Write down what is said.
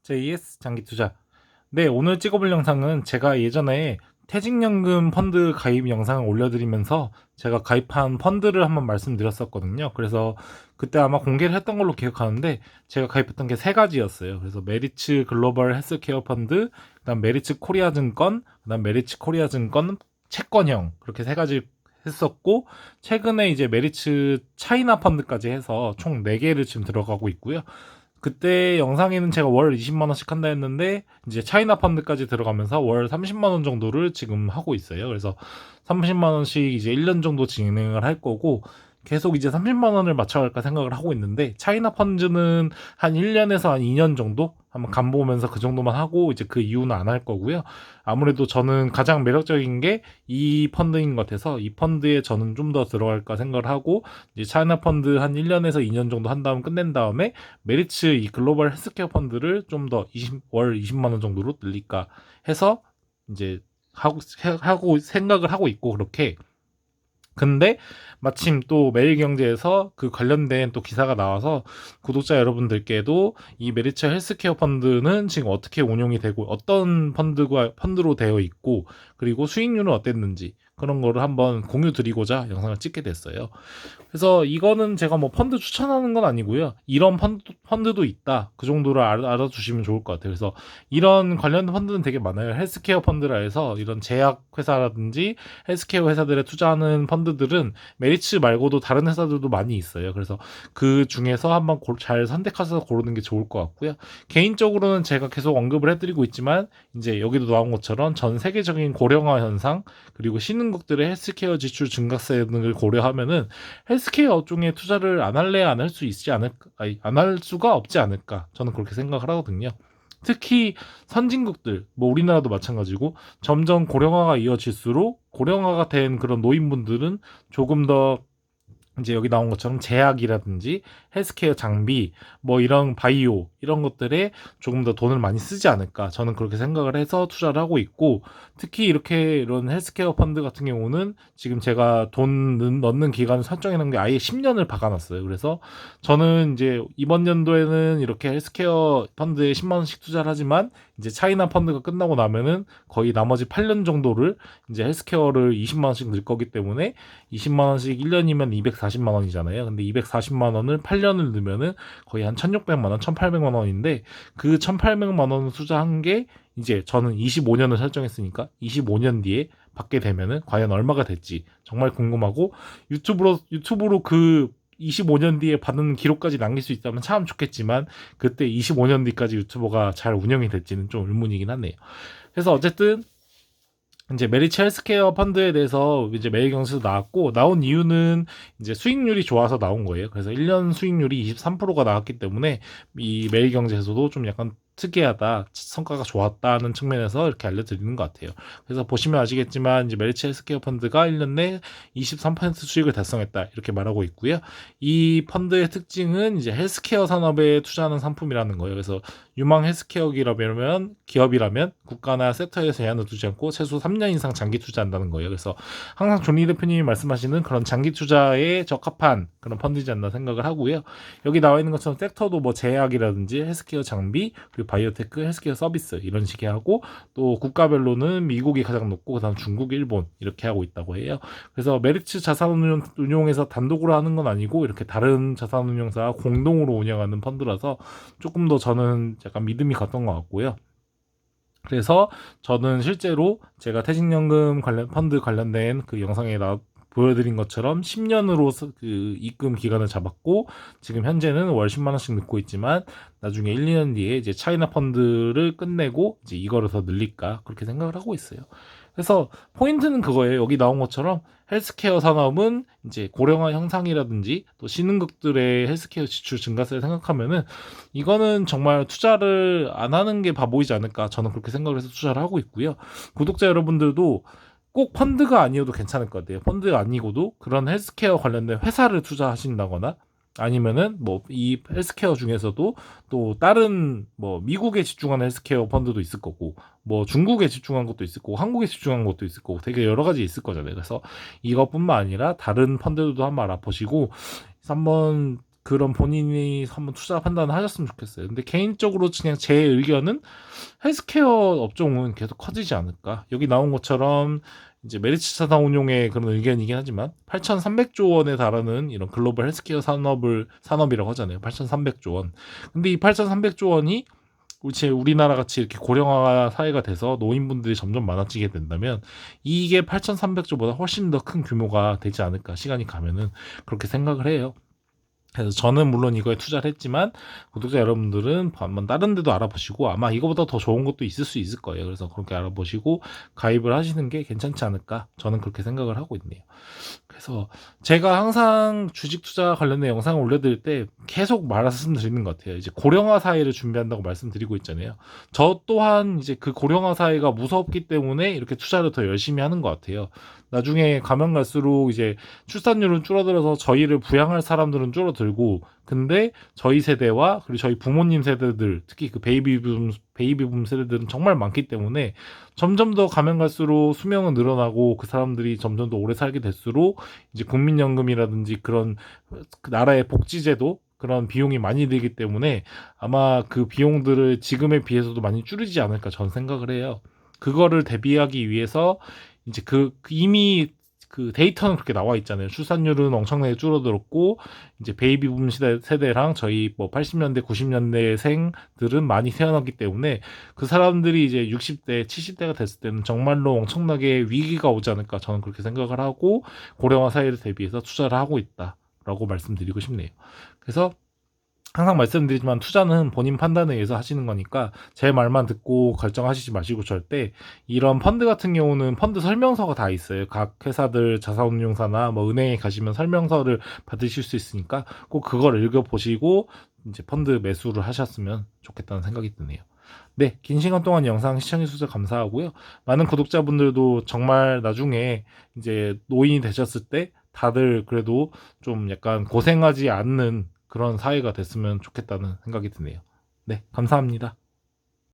JS 장기 투자. 네, 오늘 찍어볼 영상은 제가 예전에 퇴직연금 펀드 가입 영상을 올려드리면서 제가 가입한 펀드를 한번 말씀드렸었거든요. 그래서 그때 아마 공개를 했던 걸로 기억하는데 제가 가입했던 게 세 가지였어요. 그래서 메리츠 글로벌 헬스케어 펀드, 그다음 메리츠 코리아 증권, 그다음 메리츠 코리아 증권 채권형, 그렇게 세 가지 했었고, 최근에 이제 메리츠 차이나 펀드까지 해서 총 4개를 지금 들어가고 있고요. 그때 영상에는 제가 월 20만 원씩 한다 했는데 이제 차이나 펀드까지 들어가면서 월 30만 원 정도를 지금 하고 있어요. 그래서 30만 원씩 이제 1년 정도 진행을 할 거고, 계속 이제 30만 원을 맞춰갈까 생각을 하고 있는데, 차이나 펀드는 한 1년에서 한 2년 정도 한번 간 보면서 그 정도만 하고 이제 그 이후는 안 할 거고요. 아무래도 저는 가장 매력적인 게 이 펀드인 것 같아서 이 펀드에 저는 좀 더 들어갈까 생각을 하고, 이제 차이나 펀드 한 1년에서 2년 정도 한 다음 끝낸 다음에 메리츠 이 글로벌 헬스케어 펀드를 좀 더 월 20만 원 정도로 늘릴까 해서 이제 하고 생각을 하고 있고, 그렇게. 근데 마침 또 매일경제에서 그 관련된 또 기사가 나와서 구독자 여러분들께도 이 메리츠 헬스케어 펀드는 지금 어떻게 운용이 되고 어떤 펀드로 되어 있고, 그리고 수익률은 어땠는지 그런 거를 한번 공유 드리고자 영상을 찍게 됐어요. 그래서 이거는 제가 뭐 펀드 추천하는 건 아니고요. 이런 펀드도 있다, 그 정도로 알아두시면 좋을 것 같아요. 그래서 이런 관련된 펀드는 되게 많아요. 헬스케어 펀드라 해서 이런 제약 회사라든지 헬스케어 회사들에 투자하는 펀드들은 메리츠 말고도 다른 회사들도 많이 있어요. 그래서 그 중에서 한번 잘 선택해서 고르는 게 좋을 것 같고요. 개인적으로는 제가 계속 언급을 해드리고 있지만, 이제 여기도 나온 것처럼 전 세계적인 고령화 현상, 그리고 신흥국들의 헬스케어 지출 증가세 등을 고려하면은 헬스케어 업종에 투자를 안 할래야 안 할 수 있지 않을까, 안 할 수가 없지 않을까, 저는 그렇게 생각을 하거든요. 특히 선진국들, 뭐 우리나라도 마찬가지고, 점점 고령화가 이어질수록 고령화가 된 그런 노인분들은 조금 더 이제 여기 나온 것처럼 제약이라든지 헬스케어 장비, 뭐 이런 바이오 이런 것들에 조금 더 돈을 많이 쓰지 않을까, 저는 그렇게 생각을 해서 투자를 하고 있고, 특히 이렇게 이런 헬스케어 펀드 같은 경우는 지금 제가 돈 넣는 기간을 설정해 놓은 게 아예 10년을 박아놨어요. 그래서 저는 이제 이번 연도에는 이렇게 헬스케어 펀드에 10만 원씩 투자를 하지만, 이제 차이나 펀드가 끝나고 나면은 거의 나머지 8년 정도를 이제 헬스케어를 20만 원씩 넣을 거기 때문에 20만 원씩 1년이면 240만 원이잖아요. 근데 240만 원을 8년을 넣으면은 거의 한 1,600만 원, 1,800만 원인데, 그 1,800만 원을 투자한 게 이제 저는 25년을 설정했으니까 25년 뒤에 받게 되면은 과연 얼마가 될지 정말 궁금하고, 유튜브로 그 25년 뒤에 받는 기록까지 남길 수 있다면 참 좋겠지만, 그때 25년 뒤까지 유튜버가 잘 운영이 될지는 좀 의문이긴 하네요. 그래서 어쨌든 이제 메리츠 헬스케어 펀드에 대해서 이제 매일경제에서 나왔고, 나온 이유는 이제 수익률이 좋아서 나온 거예요. 그래서 1년 수익률이 23%가 나왔기 때문에 이 매일경제에서도 좀 약간 특이하다, 성과가 좋았다는 측면에서 이렇게 알려드리는 것 같아요. 그래서 보시면 아시겠지만 이제 메리츠 헬스케어 펀드가 1년 내 23% 수익을 달성했다, 이렇게 말하고 있고요. 이 펀드의 특징은 이제 헬스케어 산업에 투자하는 상품이라는 거예요. 그래서 유망 헬스케어 기업이라면 국가나 섹터에 제한을 두지 않고 최소 3년 이상 장기 투자한다는 거예요. 그래서 항상 존리 대표님이 말씀하시는 그런 장기 투자에 적합한 그런 펀드지 않나 생각을 하고요. 여기 나와 있는 것처럼 섹터도 뭐 제약이라든지 헬스케어 장비, 그리고 바이오테크, 헬스케어 서비스 이런 식이 하고, 또 국가별로는 미국이 가장 높고 그다음 중국, 일본 이렇게 하고 있다고 해요. 그래서 메리츠 자산운용에서 단독으로 하는 건 아니고 이렇게 다른 자산운용사와 공동으로 운영하는 펀드라서 조금 더 저는 약간 믿음이 갔던 것 같고요. 그래서 저는 실제로 제가 퇴직연금 펀드 관련된 그 영상에 보여드린 것처럼 10년으로 그 입금 기간을 잡았고, 지금 현재는 월 10만 원씩 넣고 있지만 나중에 1, 2년 뒤에 이제 차이나 펀드를 끝내고 이제 이거를 더 늘릴까, 그렇게 생각을 하고 있어요. 그래서 포인트는 그거예요. 여기 나온 것처럼 헬스케어 산업은 이제 고령화 현상이라든지 또 신흥국들의 헬스케어 지출 증가세를 생각하면은 이거는 정말 투자를 안 하는 게 바보이지 않을까, 저는 그렇게 생각을 해서 투자를 하고 있고요. 구독자 여러분들도 꼭 펀드가 아니어도 괜찮을 것 같아요. 펀드가 아니고도 그런 헬스케어 관련된 회사를 투자하신다거나, 아니면은 뭐 이 헬스케어 중에서도 또 다른 뭐 미국에 집중하는 헬스케어 펀드도 있을 거고, 뭐 중국에 집중한 것도 있을 거고, 한국에 집중한 것도 있을 거고, 되게 여러 가지 있을 거잖아요. 그래서 이것뿐만 아니라 다른 펀드들도 한번 알아보시고 한번 그런 본인이 한번 투자 판단을 하셨으면 좋겠어요. 근데 개인적으로 그냥 제 의견은 헬스케어 업종은 계속 커지지 않을까. 여기 나온 것처럼 이제 메리츠 차상 운용의 그런 의견이긴 하지만 8,300조 원에 달하는 이런 글로벌 헬스케어 산업이라고 하잖아요. 8,300조 원. 근데 이 8,300조 원이 우리나라 같이 이렇게 고령화 사회가 돼서 노인분들이 점점 많아지게 된다면 이게 8,300조보다 훨씬 더 큰 규모가 되지 않을까. 시간이 가면은 그렇게 생각을 해요. 그래서 저는 물론 이거에 투자를 했지만 구독자 여러분들은 한번 다른 데도 알아보시고 아마 이거보다 더 좋은 것도 있을 수 있을 거예요. 그래서 그렇게 알아보시고 가입을 하시는 게 괜찮지 않을까 저는 그렇게 생각을 하고 있네요. 그래서 제가 항상 주식 투자 관련된 영상을 올려드릴 때 계속 말씀드리는 것 같아요. 이제 고령화 사회를 준비한다고 말씀드리고 있잖아요. 저 또한 이제 그 고령화 사회가 무섭기 때문에 이렇게 투자를 더 열심히 하는 것 같아요. 나중에 가면 갈수록 이제 출산율은 줄어들어서 저희를 부양할 사람들은 줄어들고, 근데 저희 세대와 그리고 저희 부모님 세대들, 특히 그 베이비붐 세대들은 정말 많기 때문에 점점 더 가면 갈수록 수명은 늘어나고 그 사람들이 점점 더 오래 살게 될수록 이제 국민연금이라든지 그런 그 나라의 복지제도 그런 비용이 많이 들기 때문에 아마 그 비용들을 지금에 비해서도 많이 줄이지 않을까 전 생각을 해요. 그거를 대비하기 위해서 이제 이미 그 데이터는 그렇게 나와 있잖아요. 출산율은 엄청나게 줄어들었고 이제 베이비붐 세대랑 저희 뭐 80년대, 90년대생들은 많이 태어났기 때문에 그 사람들이 이제 60대, 70대가 됐을 때는 정말로 엄청나게 위기가 오지 않을까 저는 그렇게 생각을 하고 고령화 사회를 대비해서 투자를 하고 있다라고 말씀드리고 싶네요. 그래서 항상 말씀드리지만 투자는 본인 판단에 의해서 하시는 거니까 제 말만 듣고 결정하시지 마시고 절대 이런 펀드 같은 경우는 펀드 설명서가 다 있어요. 각 회사들 자산운용사나 뭐 은행에 가시면 설명서를 받으실 수 있으니까 꼭 그걸 읽어보시고 이제 펀드 매수를 하셨으면 좋겠다는 생각이 드네요. 네, 긴 시간 동안 영상 시청해주셔서 감사하고요. 많은 구독자분들도 정말 나중에 이제 노인이 되셨을 때 다들 그래도 좀 약간 고생하지 않는 그런 사회가 됐으면 좋겠다는 생각이 드네요. 네, 감사합니다.